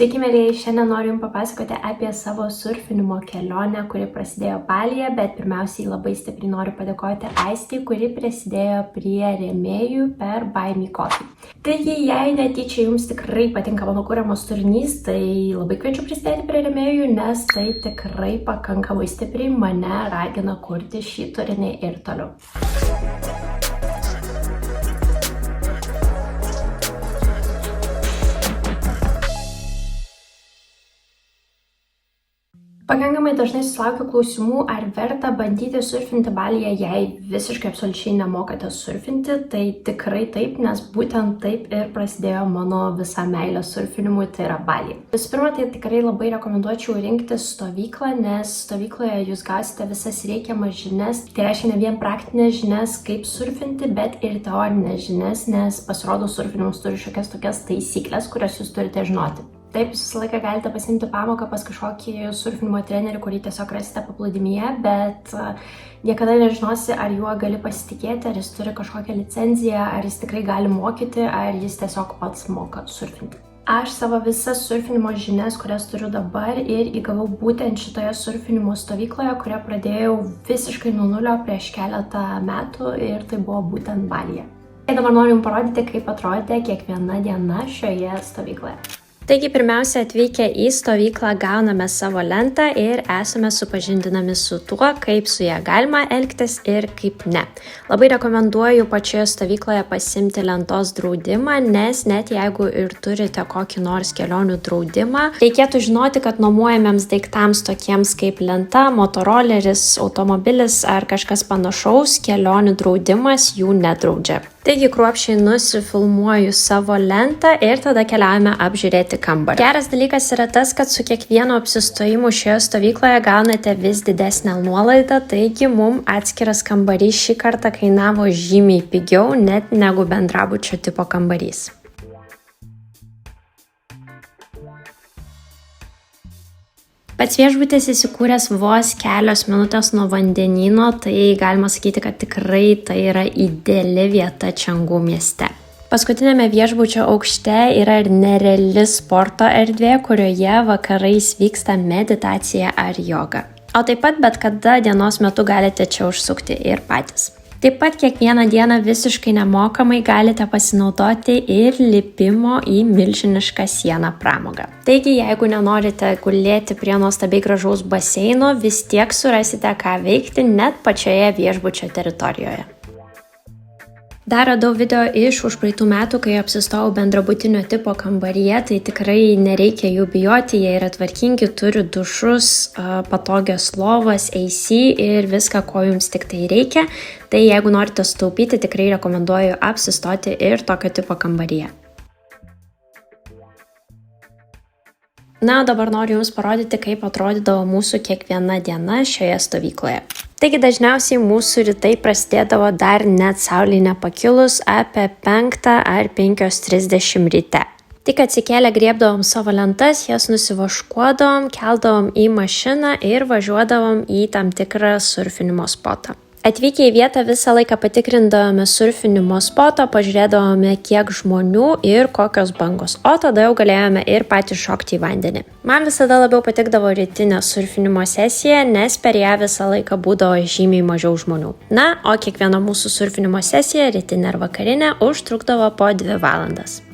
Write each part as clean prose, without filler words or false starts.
Sveiki, mėlyje, šiandien noriu Jums papasakoti apie savo surfinimo kelionę, kuri prasidėjo Balyje, bet pirmiausiai labai stipriai noriu padėkoti Aistei, kuri prisidėjo prie rėmėjų per Buy Me Coffee. Taigi, jei netyčia Jums tikrai patinka mano kuriamas turinys, tai labai kviečiu prisidėti prie rėmėjų, nes tai tikrai pakankamai stipriai mane ragina kurti šį turinį ir toliau. Pakankamai dažnai susilaukiu klausimų, ar verta bandyti surfinti Balyje, jei visiškai absoliučiai nemokate surfinti, tai tikrai taip, nes būtent taip ir prasidėjo mano visa meilė surfinimui, tai yra Balyje. Visų pirma, tai tikrai labai rekomenduočiau rinktis stovyklą, nes stovykloje jūs gausite visas reikiamas žinias. Tai reiškia ne vien praktinės žinias, kaip surfinti, bet ir teorinės žinias, nes pasirodo surfinimas turi šiokias tokias taisyklės, kurias jūs turite žinoti. Taip, jūs visą laiką galite pasiimti pamoką pas kažkokį surfinimo trenerį, kurį tiesiog rasite paplūdimyje, bet niekada nežinosi, ar juo gali pasitikėti, ar jis turi kažkokią licenciją, ar jis tikrai gali mokyti, ar jis tiesiog pats moka surfinti. Aš savo visas surfinimo žinias, kurias turiu dabar, ir įgavau būtent šitoje surfinimo stovykloje, kurią pradėjau visiškai nuo nulio prieš keletą metų, ir tai buvo būtent Balyje. Dabar noriu Jums parodyti, kaip atrodė kiekviena diena šioje stovykloje. Taigi, pirmiausia, atvykę į stovyklą gauname savo lentą ir esame supažindinami su tuo, kaip su ją galima elgtis ir kaip ne. Labai rekomenduoju pačioje stovykloje pasiimti lentos draudimą, nes net jeigu ir turite kokį nors kelionių draudimą, reikėtų žinoti, kad nuomojamiems daiktams tokiems kaip lenta, motoroleris, automobilis ar kažkas panašaus, kelionių draudimas jų nedraudžia. Taigi kruopščiai nusifilmuoju savo lentą ir tada keliaujame apžiūrėti kambarį. Geras dalykas yra tas, kad su kiekvienu apsistojimu šioje stovykloje gaunate vis didesnę nuolaidą, taigi mums atskiras kambarys šį kartą kainavo žymiai pigiau net negu bendrabučio tipo kambarys. Pats viešbutis įsikūręs vos kelios minutės nuo vandenyno, tai galima sakyti, kad tikrai tai yra ideali vieta Čiangu mieste. Paskutinėme viešbučio aukšte yra ir nereali sporto erdvė, kurioje vakarais vyksta meditacija ar joga. O taip pat bet kada dienos metu galite čia užsukti ir patys. Taip pat kiekvieną dieną visiškai nemokamai galite pasinaudoti ir lipimo į milžinišką sieną pramogą. Taigi, jeigu nenorite gulėti prie nuostabiai gražaus baseino, vis tiek surasite ką veikti net pačioje viešbučio teritorijoje. Dar radau video iš užpraeitų metų, kai apsistojau bendrabutinio tipo kambaryje, tai tikrai nereikia jų bijoti, jie yra tvarkingi, turi dušus, patogias lovas, AC ir viską, ko jums tik tai reikia. Tai jeigu norite sutaupyti, tikrai rekomenduoju apsistoti ir tokio tipo kambaryje. Na, dabar noriu Jums parodyti, kaip atrodydavo mūsų kiekviena diena šioje stovykloje. Taigi dažniausiai mūsų rytai prasidėdavo dar net saulei nepakilus apie 5 ar 5:30 ryte. Tik atsikėlę griebdavom savo lentas, jas nusivaškuodavom, keldavom į mašiną ir važiuodavom į tam tikrą surfinimo spotą. Atvykę į vietą visą laiką patikrindavome surfinimo spotą, pažiūrėdavome kiek žmonių ir kokios bangos, o tada jau galėjome ir patys šokti į vandenį. Man visada labiau patikdavo rytinė surfinimo sesija, nes per ją visą laiką būdavo žymiai mažiau žmonių. Na, o kiekviena mūsų surfinimo sesija, rytinė ar vakarinė, užtrukdavo po 2 valandas.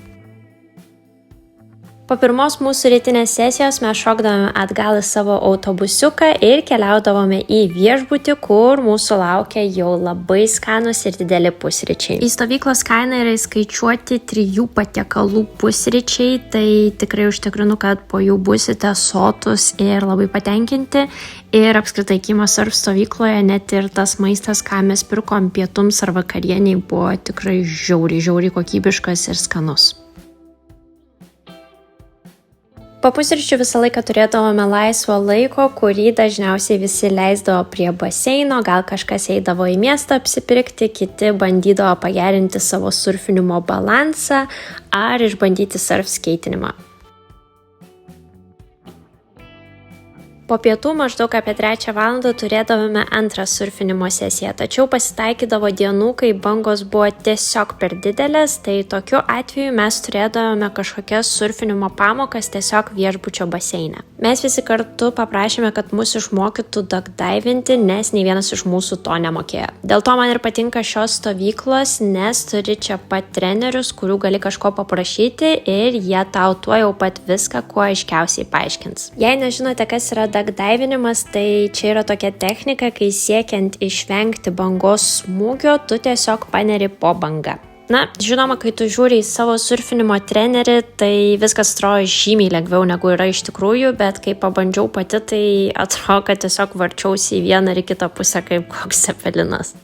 Po pirmos mūsų rytinės sesijos mes šokdavome atgal į savo autobusiuką ir keliaudavome į viešbutį, kur mūsų laukia jau labai skanus ir dideli pusryčiai. Į stovyklos kainą yra įskaičiuoti 3 patiekalų pusryčiai, tai tikrai užtikrinu, kad po jų busite sotus ir labai patenkinti. Ir apskritai Kima Surf stovykloje net ir tas maistas, ką mes pirkom pietums ar vakarieniai, buvo tikrai žiauriai kokybiškas ir skanus. Po pusryčių visą laiką turėdavome laisvo laiko, kurį dažniausiai visi leisdavo prie baseino, gal kažkas eidavo į miestą apsipirkti, kiti bandydavo pagerinti savo surfinimo balansą ar išbandyti surf skeitinimą. Po pietų maždaug apie 3 valandą turėdavome antrą surfinimo sesiją, tačiau pasitaikydavo dienų, kai bangos buvo tiesiog per didelės, tai tokiu atveju mes turėdavome kažkokias surfinimo pamokas tiesiog viešbučio baseine. Mes visi kartu paprašėme, kad mus išmokytų dagdaivinti, nes nei vienas iš mūsų to nemokėjo. Dėl to man ir patinka šios stovyklos, nes turi čia pat trenerius, kurių gali kažko paprašyti ir jie tau tuo jau pat viską kuo aiškiausiai paaiškins. Jei nežinote, kas yra dagdaivinimas, tai čia yra tokia technika, kai siekiant išvengti bangos smūgio, tu tiesiog paneri po banga. Na, žinoma, kai tu žiūri į savo surfinimo trenerį, tai viskas atrodo žymiai lengviau negu yra iš tikrųjų, bet kai pabandžiau pati, tai atrodo, kad tiesiog varčiausi į vieną ar į kitą pusę kaip koks cepelinas.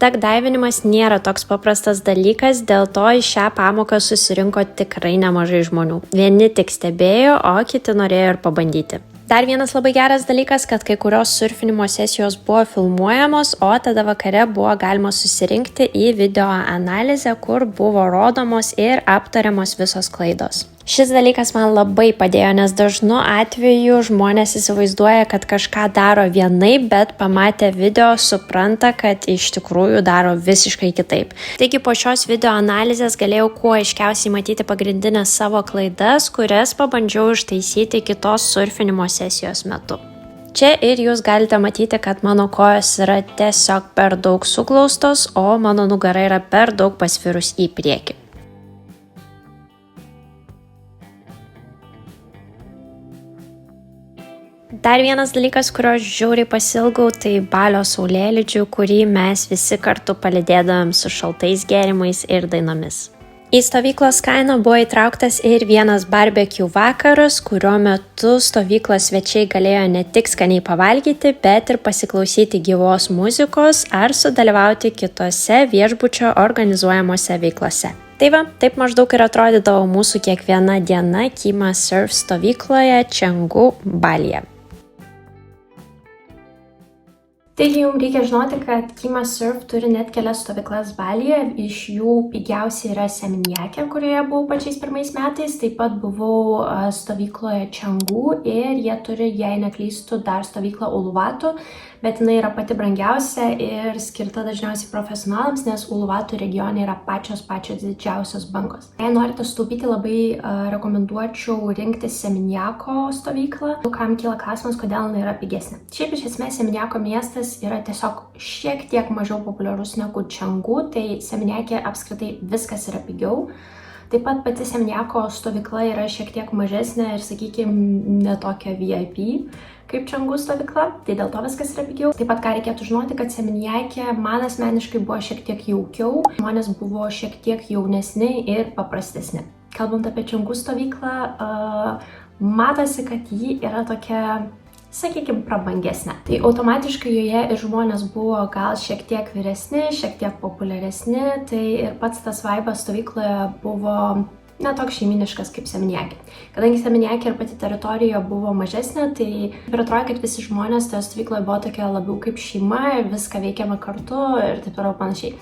Dagdaivinimas nėra toks paprastas dalykas, dėl to į šią pamoką susirinko tikrai nemažai žmonių. Vieni tik stebėjo, o kiti norėjo ir pabandyti. Dar vienas labai geras dalykas, kad kai kurios surfinimo sesijos buvo filmuojamos, o tada vakare buvo galima susirinkti į video analizę, kur buvo rodomos ir aptariamos visos klaidos. Šis dalykas man labai padėjo, nes dažnu atveju žmonės įsivaizduoja, kad kažką daro vienaip, bet pamatę video supranta, kad iš tikrųjų daro visiškai kitaip. Taigi po šios video analizės galėjau kuo aiškiausiai matyti pagrindinės savo klaidas, kurias pabandžiau ištaisyti kitos surfinimo sesijos metu. Čia ir jūs galite matyti, kad mano kojos yra tiesiog per daug suglaustos, o mano nugara yra per daug pasvirus į priekį. Dar vienas dalykas, kurio žiauriai pasilgau, tai balio saulėlydžių, kurį mes visi kartu palydėdavom su šaltais gėrimais ir dainomis. Į stovyklos kainą buvo įtrauktas ir vienas barbecue vakaras, kurio metu stovyklos svečiai galėjo ne tik skaniai pavalgyti, bet ir pasiklausyti gyvos muzikos ar sudalyvauti kitose viešbučio organizuojamose veiklose. Tai va, taip maždaug ir atrodydavo mūsų kiekviena diena Kima Surf stovykloje Čengu, Balyje. Taigi jums reikia žinoti, kad Kima Surf turi net kelias stovyklas Balyje, iš jų pigiausia yra Seminjake, kurioje buvau pačiais pirmais metais, taip pat buvau stovykloje Čengu ir jie turi, jei neklystu, dar stovyklą Uluwatu, bet jinai yra pati brangiausia ir skirta dažniausiai profesionalams, nes Uluwatu regione yra pačios didžiausios bangos. Jei norite sutaupyti, labai rekomenduočiau rinktis Seminjako stovyklą, kam kyla klausimas, kodėl jinai yra pigesnė. Šiaip iš esmės Seminjako miestas yra tiesiog šiek tiek mažiau populiarus negu Čengu, tai Seminjake apskritai viskas yra pigiau. Taip pat pati Seminjako stovykla yra šiek tiek mažesnė ir, sakykime, netokia VIP kaip Čengu stovykla, tai dėl to viskas yra pigiau. Taip pat ką reikėtų žinoti, kad Seminjake man asmeniškai buvo šiek tiek jaukiau, žmonės buvo šiek tiek jaunesni ir paprastesni. Kalbant apie Čengu stovyklą, matosi, kad ji yra tokia, sakykime, prabangesnė. Tai automatiškai joje ir žmonės buvo gal šiek tiek vyresni, šiek tiek populiaresni, tai ir pats tas vaibas stovykloje buvo netoks šeiminiškas kaip Seminjake. Kadangi Seminjake ir pati teritorija buvo mažesnė, tai ir atrodo, kad visi žmonės toje stovykloje buvo tokia labiau kaip šeima ir viską veikiama kartu ir taip toliau panašiai.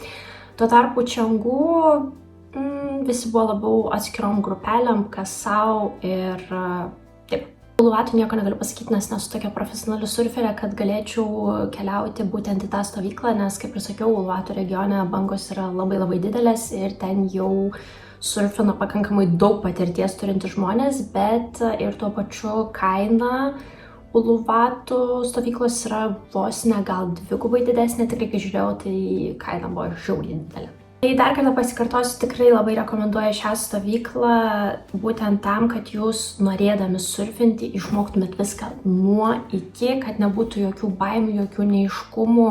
Tuo tarpu Čengu visi buvo labiau atskirom grupelėm, kas savo ir taip. Uluwatu nieko negaliu pasakyti, nes nesu tokia profesionali surferė, kad galėčiau keliauti būtent į tą stovyklą, nes, kaip ir sakiau, Uluwatu regione bangos yra labai didelės ir ten jau surfina pakankamai daug patirties turintys žmonės, bet ir tuo pačiu kaina Uluwatu stovyklos yra vos ne gal 2 didesnė, tikrai kai žiūrėjau, tai kaina buvo žiauriai didelė. Tai dar kartą pasikartosiu, tikrai labai rekomenduoju šią stovyklą būtent tam, kad jūs norėdami surfinti išmoktumėt viską nuo iki, kad nebūtų jokių baimių, jokių neaiškumų,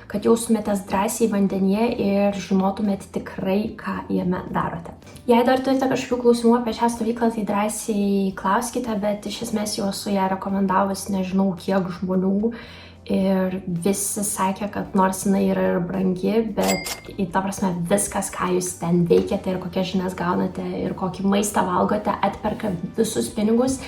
kad jaustumėtės drąsiai vandenyje ir žinotumėt tikrai, ką jame darote. Jei dar turite kažkokių klausimų apie šią stovyklą, tai drąsiai klauskite, bet iš esmės jau esu ją rekomendavus nežinau kiek žmonių. Ir visi sakė, kad nors jinai yra ir brangi, bet ta prasme viskas, ką jūs ten veikiate ir kokias žinias gaunate ir kokį maistą valgote, atperka visus pinigus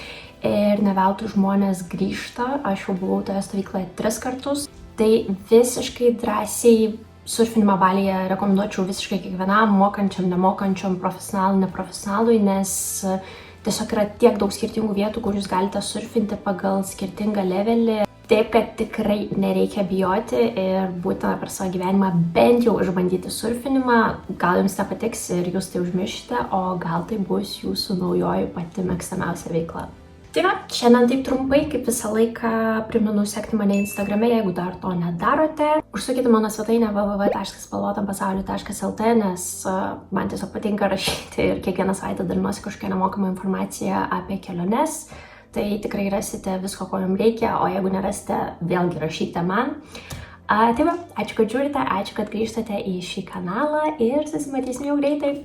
ir ne veltui žmonės grįžta. Aš jau buvau toje stovykloje 3 kartus. Tai visiškai drąsiai surfinimą Balyje rekomenduočiau visiškai kiekvienam, mokančiam, nemokančiam, profesionalui, neprofesionalui, nes tiesiog yra tiek daug skirtingų vietų, kur jūs galite surfinti pagal skirtingą levelį. Taip, kad tikrai nereikia bijoti ir būtina per savo gyvenimą bent jau išbandyti surfinimą. Gal jums nepatiks ir jūs tai užmiršite, o gal tai bus jūsų naujoji pati mėgstamiausia veikla. Tai va, šiandien taip trumpai, kaip visą laiką primenu sekti mane Instagrame, jeigu dar to nedarote. Užsukite mano svetainę www.spalvotampasauliu.lt, nes man tiesiog patinka rašyti ir kiekvieną savaitę dalinuosi kažkokią nemokamą informaciją apie keliones. Tai tikrai rasite visko, ko jums reikia, o jeigu nerasite, vėlgi rašykite man. Tai va, ačiū, kad žiūrite, ačiū, kad grįžtate į šį kanalą ir susimatysim jau greitai.